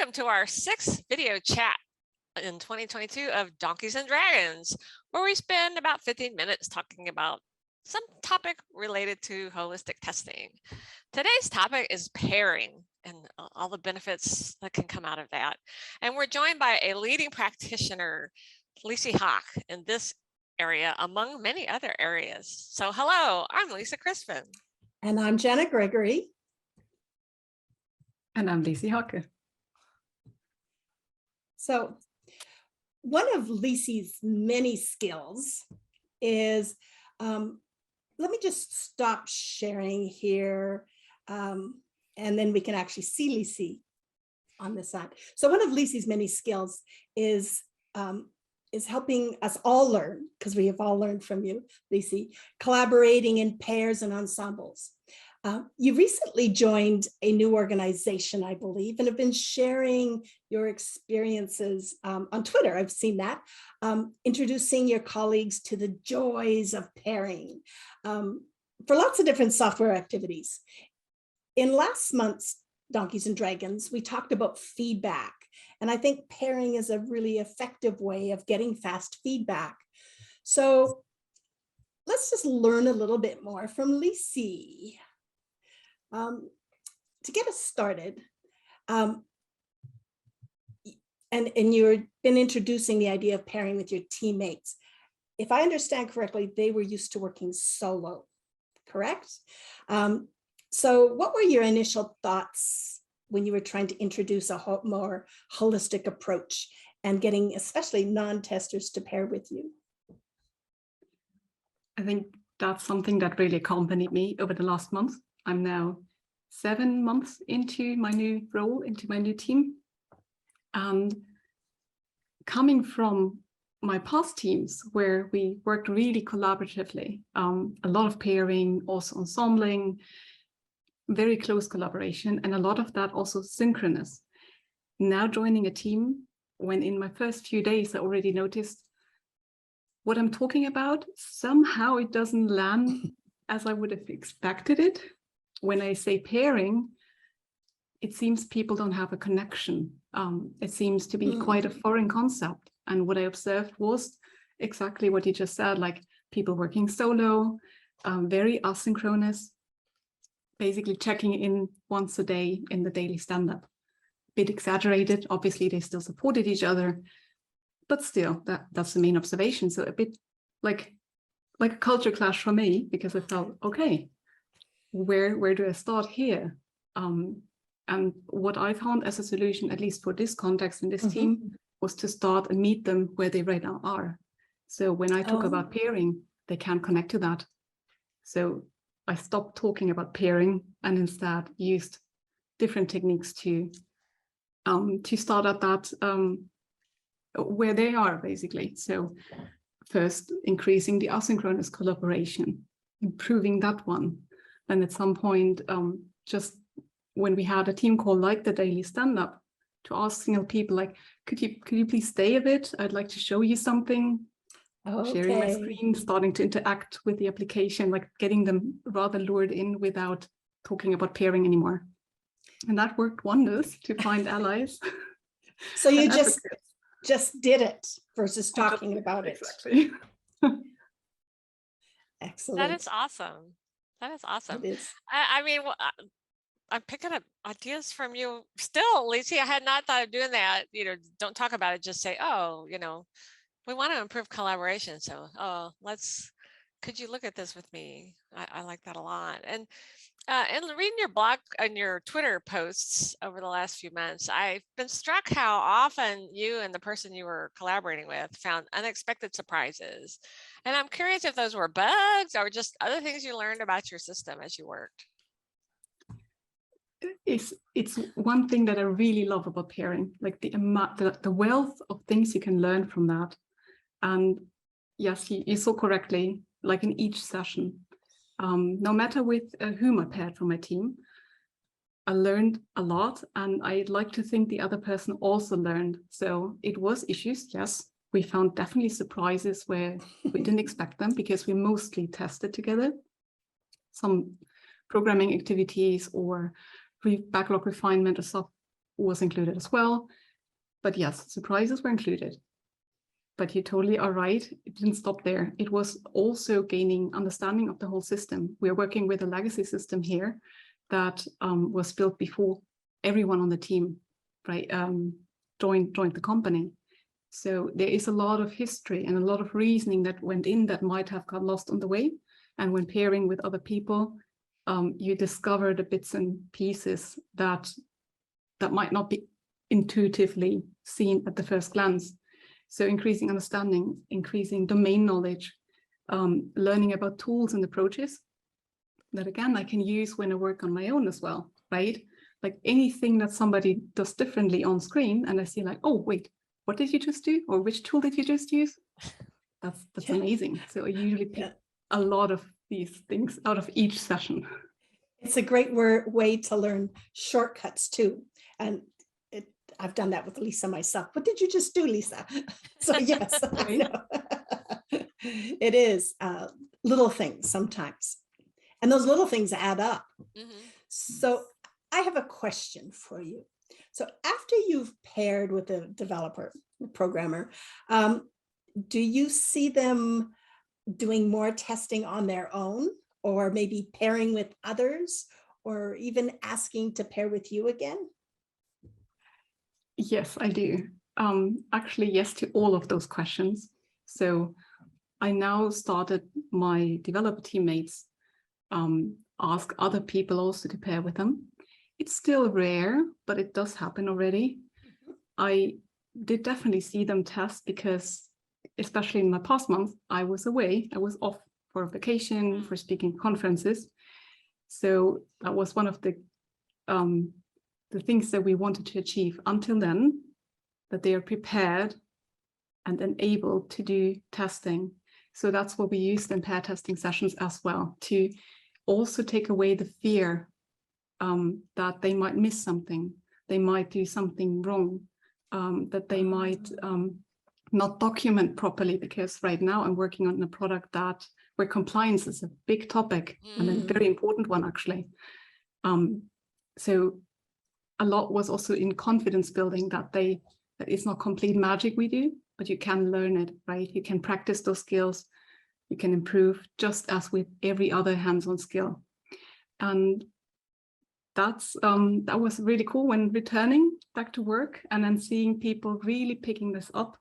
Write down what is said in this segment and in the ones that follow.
Welcome to our 6th video chat in 2022 of Donkeys and Dragons, where we spend about 15 minutes talking about some topic related to holistic testing. Today's topic is pairing and all the benefits that can come out of that. And we're joined by a leading practitioner, Lisi Hocke, in this area, among many other areas. So hello, I'm Lisa Crispin. And I'm Gregory. And I'm Lisi Hocke. So one of Lisi's many skills is, let me just stop sharing here, and then we can actually see Lisi on this side. So one of Lisi's many skills is helping us all learn, because we have all learned from you, Lisi, collaborating in pairs and ensembles. You recently joined a new organization, I believe, and have been sharing your experiences on Twitter. I've seen that, introducing your colleagues to the joys of pairing for lots of different software activities. In last month's Donkeys and Dragons, we talked about feedback, and I think pairing is a really effective way of getting fast feedback. So let's just learn a little bit more from Lisi. To get us started, and you've been introducing the idea of pairing with your teammates. If I understand correctly, they were used to working solo, correct? So what were your initial thoughts when you were trying to introduce a more holistic approach and getting especially non-testers to pair with you? I think that's something that really accompanied me over the last month. I'm now 7 months into my new role, into my new team. And coming from my past teams where we worked really collaboratively, a lot of pairing, also ensembling, very close collaboration, and a lot of that also synchronous. Now joining a team, when in my first few days, I already noticed what I'm talking about, somehow it doesn't land as I would have expected it. When I say pairing, it seems people don't have a connection. It seems to be quite a foreign concept. And what I observed was exactly what you just said, like people working solo, very asynchronous, basically checking in once a day in the daily stand-up. Bit exaggerated, obviously they still supported each other, but still that's the main observation. So a bit like a culture clash for me, because I felt, okay, where do I start here? And what I found as a solution, at least for this context in this team, was to start and meet them where they right now are. So when I talk about pairing, they can connect to that. So I stopped talking about pairing and instead used different techniques to start at that where they are, basically. So first, increasing the asynchronous collaboration, improving that one. And at some point, just when we had a team call like the daily stand-up, to ask people like, could you please stay a bit? I'd like to show you something. Sharing my screen, starting to interact with the application, like getting them rather lured in without talking about pairing anymore. And that worked wonders to find allies. So you just did it versus talking about it. Exactly. Excellent. That is awesome. That is awesome. It is. I mean, I'm picking up ideas from you still, Lisi. I had not thought of doing that. Don't talk about it. Just say, oh, we want to improve collaboration. So, could you look at this with me? I like that a lot. And reading your blog and your Twitter posts over the last few months, I've been struck how often you and the person you were collaborating with found unexpected surprises. And I'm curious if those were bugs or just other things you learned about your system as you worked. It's one thing that I really love about pairing, like the wealth of things you can learn from that. And yes, you saw correctly, like in each session, no matter with whom I paired from my team, I learned a lot, and I'd like to think the other person also learned. So it was issues, yes. We found definitely surprises where we didn't expect them, because we mostly tested together. Some programming activities or backlog refinement or was included as well. But yes, surprises were included. But you totally are right. It didn't stop there. It was also gaining understanding of the whole system. We're working with a legacy system here that was built before everyone on the team, right, joined the company. So there is a lot of history and a lot of reasoning that went in that might have got lost on the way. And when pairing with other people, you discover the bits and pieces that might not be intuitively seen at the first glance. So increasing understanding, increasing domain knowledge, learning about tools and approaches that, again, I can use when I work on my own as well, right? Like anything that somebody does differently on screen, and I see like, oh, wait, what did you just do? Or which tool did you just use? That's amazing. So I usually pick a lot of these things out of each session. It's a great way to learn shortcuts too. And I've done that with Lisa myself. What did you just do, Lisa? So yes, I know. It is little things sometimes. And those little things add up. Mm-hmm. So I have a question for you. So after you've paired with a developer, programmer, do you see them doing more testing on their own, or maybe pairing with others, or even asking to pair with you again? Yes, I do. Actually, yes to all of those questions. So I now started my developer teammates ask other people also to pair with them. It's still rare, but it does happen already. Mm-hmm. I did definitely see them test because, especially in my past month, I was away. I was off for vacation, for speaking conferences. So that was one of the things that we wanted to achieve until then, that they are prepared and then able to do testing. So that's what we used in pair testing sessions as well, to also take away the fear that they might miss something, they might do something wrong, that they might not document properly, because right now I'm working on a product where compliance is a big topic and a very important one, actually. So a lot was also in confidence building, that it's not complete magic we do, but you can learn it, right? You can practice those skills, you can improve just as with every other hands-on skill. And that was really cool when returning back to work and then seeing people really picking this up.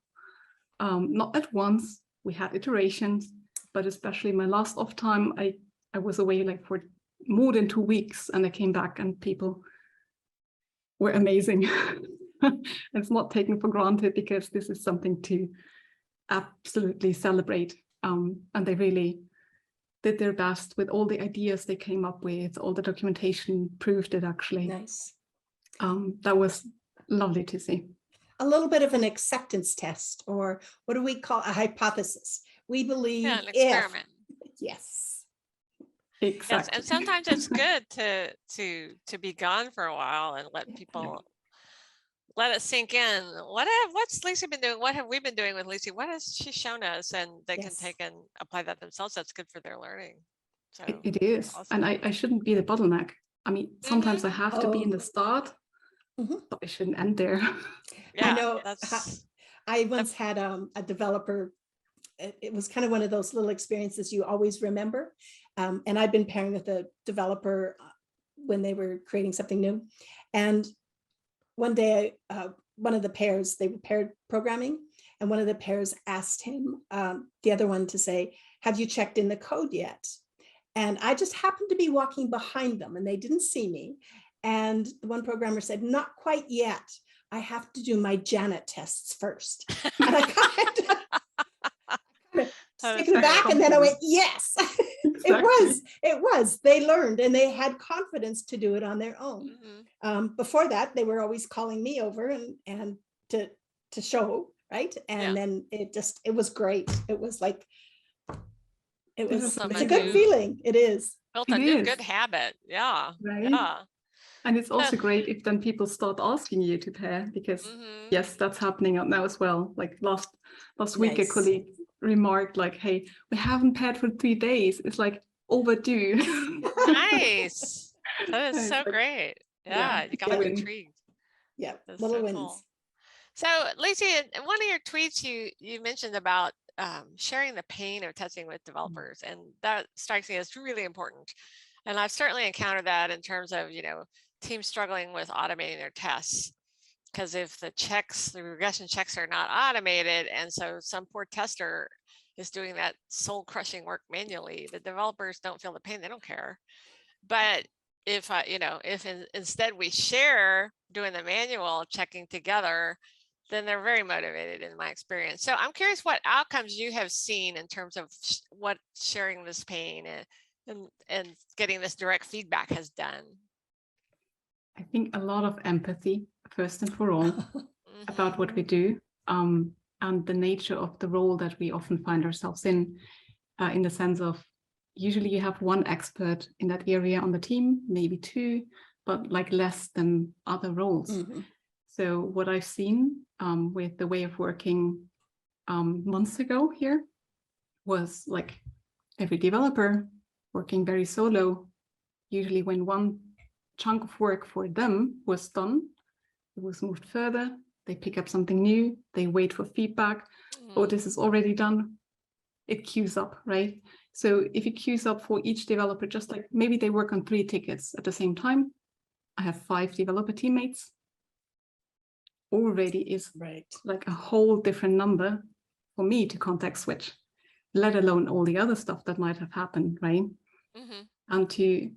Not at once, we had iterations, but especially my last off time, I was away like for more than 2 weeks, and I came back and people were amazing. It's not taken for granted, because this is something to absolutely celebrate. And they really did their best with all the ideas they came up with. All the documentation proved it, actually. Nice. That was lovely to see. A little bit of an acceptance test, or what do we call a hypothesis? We believe an experiment. Yes. Exactly. Yes, and sometimes it's good to be gone for a while and let people let it sink in. What's Lisi been doing? What have we been doing with Lisi? What has she shown us? And they can take and apply that themselves. That's good for their learning. So it is. Awesome. And I shouldn't be the bottleneck. I mean, sometimes I have to be in the start, but I shouldn't end there. Yeah, I know. I once had a developer. It was kind of one of those little experiences you always remember. And I'd been pairing with a developer when they were creating something new. And one day, one of the pairs, they were paired programming, and one of the pairs asked him, the other one, to say, have you checked in the code yet? And I just happened to be walking behind them, and they didn't see me. And the one programmer said, not quite yet. I have to do my Janet tests first. And I kind of taken back, and then I went, yes. Exactly. It was. They learned, and they had confidence to do it on their own. Before that, they were always calling me over and to show, right? And then it was great. It was like, it's a good feeling. It is. Built a new good habit. Yeah. Right. Yeah. And it's also great if then people start asking you to pair, because yes, that's happening up now as well. Like last week, a colleague remarked like, hey, we haven't paired for 3 days. It's like overdue. Nice. That is so great. Yeah, you got them intrigued. Yeah, That's little so wins. cool. So, Lisi, in one of your tweets, you mentioned about sharing the pain of testing with developers, and that strikes me as really important. And I've certainly encountered that in terms of, teams struggling with automating their tests. Because if the regression checks are not automated, and so some poor tester is doing that soul crushing work manually, the developers don't feel the pain, they don't care. But if instead we share doing the manual checking together, then they're very motivated in my experience. So I'm curious what outcomes you have seen in terms of what sharing this pain and getting this direct feedback has done. I think a lot of empathy, first and for all, about what we do, and the nature of the role that we often find ourselves in the sense of usually you have one expert in that area on the team, maybe two, but like less than other roles. So what I've seen with the way of working months ago here was like every developer working very solo. Usually when one chunk of work for them was done, it was moved further, they pick up something new, they wait for feedback. Oh, this is already done. It queues up, right? So if it queues up for each developer, just like maybe they work on 3 tickets at the same time, I have 5 developer teammates, already is like a whole different number for me to context switch, let alone all the other stuff that might have happened, right? And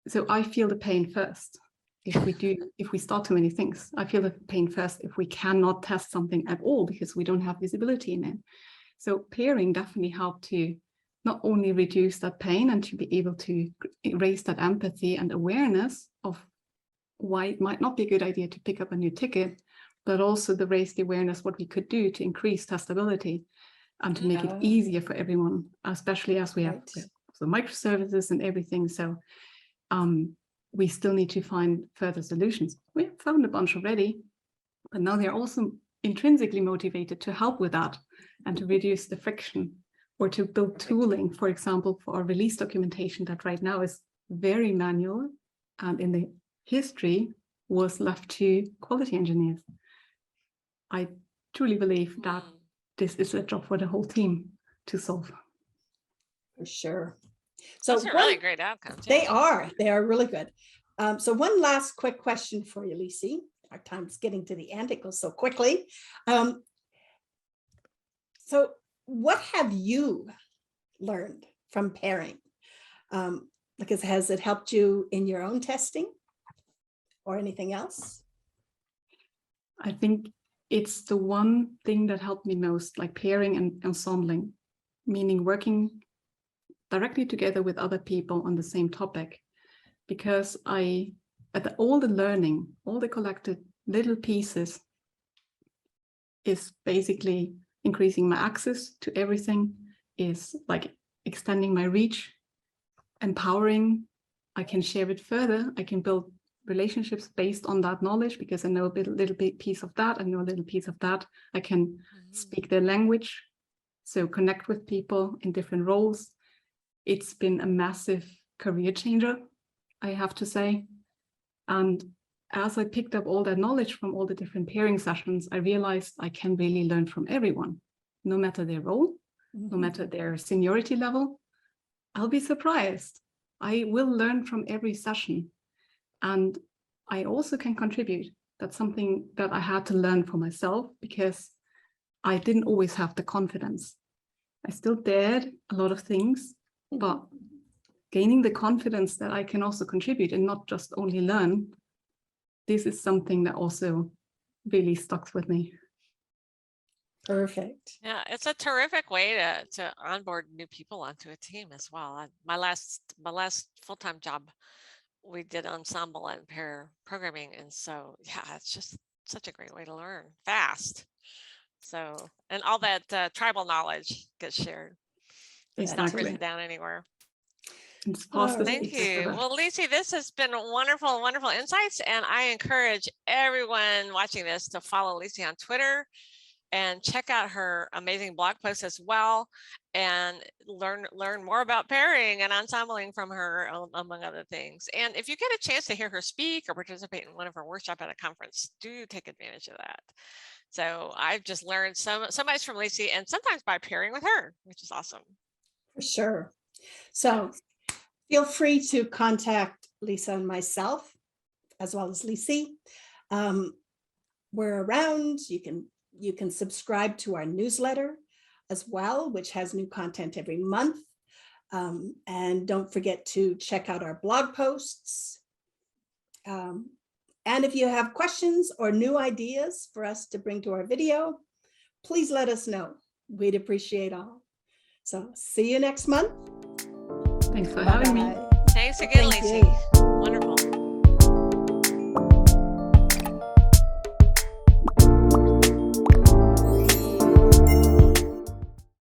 so I feel the pain first. If we start too many things, I feel the pain first if we cannot test something at all because we don't have visibility in it. So pairing definitely helped to not only reduce that pain and to be able to raise that empathy and awareness of why it might not be a good idea to pick up a new ticket, but also to raise the awareness what we could do to increase testability and to make it easier for everyone, especially as we have the microservices and everything. So we still need to find further solutions. We have found a bunch already, but now they're also intrinsically motivated to help with that and to reduce the friction or to build tooling, for example, for our release documentation that right now is very manual and in the history was left to quality engineers. I truly believe that this is a job for the whole team to solve. For sure. So those are really great outcomes. They are really good. So one last quick question for you, Lisi. Our time's getting to the end. It goes so quickly. So what have you learned from pairing? Because has it helped you in your own testing or anything else? I think it's the one thing that helped me most, like pairing and ensembling, meaning working directly together with other people on the same topic. Because all the learning, all the collected little pieces is basically increasing my access to everything, is like extending my reach, empowering. I can share it further. I can build relationships based on that knowledge because I know a little bit piece of that. I know a little piece of that. I can speak their language, so connect with people in different roles. It's been a massive career changer, I have to say. And as I picked up all that knowledge from all the different pairing sessions, I realized I can really learn from everyone, no matter their role, no matter their seniority level. I'll be surprised. I will learn from every session. And I also can contribute. That's something that I had to learn for myself because I didn't always have the confidence. I still dared a lot of things, but gaining the confidence that I can also contribute and not just only learn, this is something that also really stuck with me. Perfect. Yeah, it's a terrific way to onboard new people onto a team as well. My last full-time job, we did ensemble and pair programming, and so yeah, it's just such a great way to learn fast. So, and all that tribal knowledge gets shared. It's not written down anywhere. Thank you. Well, Lisi, this has been wonderful, wonderful insights, and I encourage everyone watching this to follow Lisi on Twitter and check out her amazing blog posts as well, and learn more about pairing and ensembling from her, among other things. And if you get a chance to hear her speak or participate in one of her workshops at a conference, do take advantage of that. So I've just learned so much from Lisi, and sometimes by pairing with her, which is awesome. For sure. So feel free to contact Lisa and myself, as well as Lisi. We're around. You can subscribe to our newsletter as well, which has new content every month. And don't forget to check out our blog posts. And if you have questions or new ideas for us to bring to our video, please let us know. We'd appreciate all. So see you next month. Thanks for having me. Thanks again, Thank Lisi. you. Wonderful.